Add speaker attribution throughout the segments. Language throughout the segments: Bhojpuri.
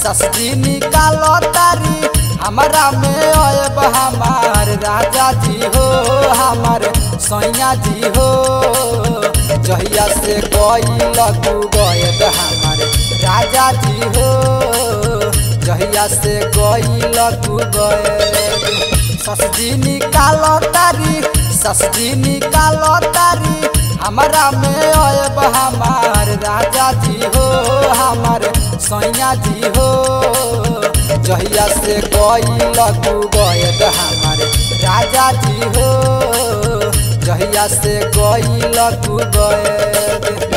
Speaker 1: सस्ती निकालो तारी हमारा में अब हमार राजा जी हो हमार सैया जी हो। जहिया से गइल तू गयद हमार राजा जी हो जहिया से गइल तू गयद। सस्ती निकालो तारी सस्ती निकालो तारी हमारा में अब हमार राजा जी हो हमार सैया जी हो। जहिया से गइल तू गयद हमार राजा जी हो जहिया से गइल तू गयद।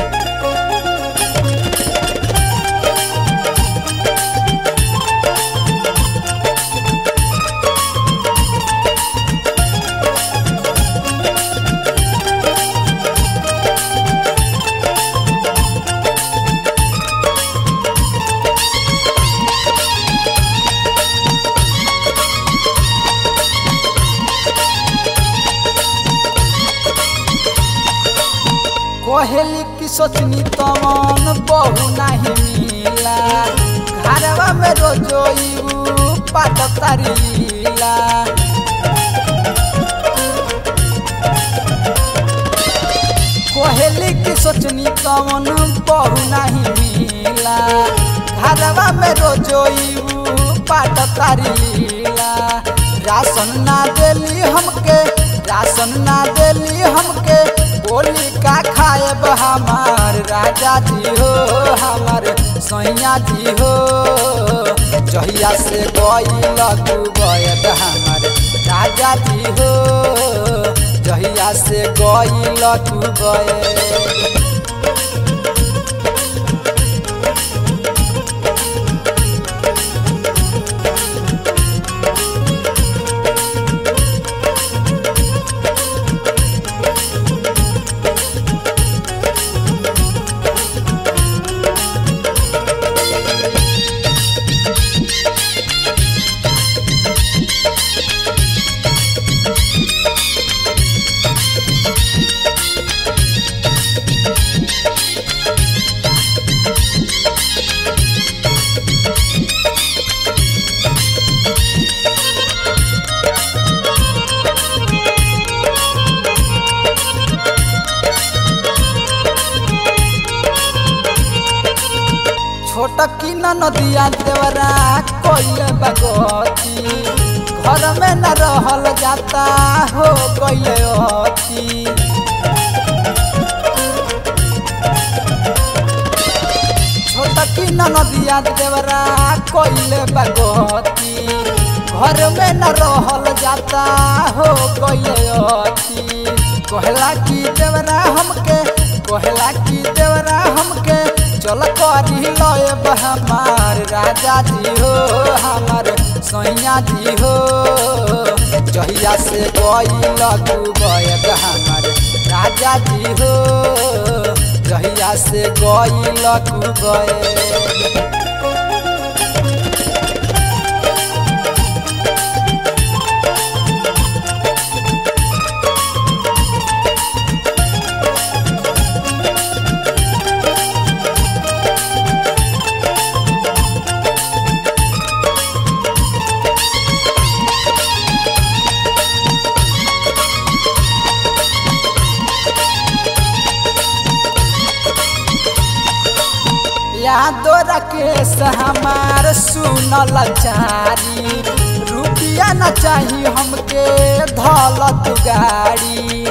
Speaker 1: कोहेली की सोचनी तमन बहु नहीं मिला घरवा में रोजोईबू पाट तारीला। कोहेली की सोचनी तमन बहु नहीं मिला घरवा में रोजोईबू पाट तारीला। राशन ना देली हमके राशन ना देली हमके बोली का खाएब हमार राजा जी हो हमार सैया जी हो। जहिया से गइल तू गयद हमार राजा जी हो जहिया से गइल तू गयद। छोटकी नदिया देवरा कोइले बगती घर में न रहल जाता हो गइले अति। छोटकी नदिया देवरा कोइले बगती घर में न रहल जाता हो गइले अति। कहला की देवरा हमके कहला की देवरा हमके चल करी लयब हमार राजा जी हो हमार सैया जी हो। जहिया से गइल तू गयद हमार राजा जी हो जहिया से गइल तू गयद। यादो राकेश हमार सुनल चारी रुपया न चाही हमके धलत गाड़ी।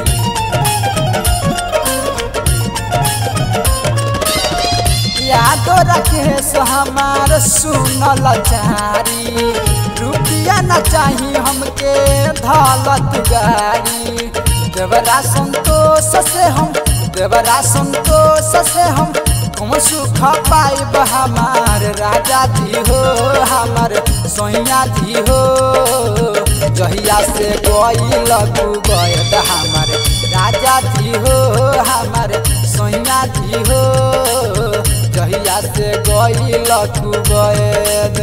Speaker 1: यादो राकेश हमार सुनल चारी रुपया न चाही हमके धलत गाड़ी। देवरा संतोष से हम कौन सुख पाइब हमार राजा जी हो हमार सैया जी हो। जहिया से गइल तू गयद हमार राजा जी हो हमार सैया जी हो जहिया से गइल तू गयद।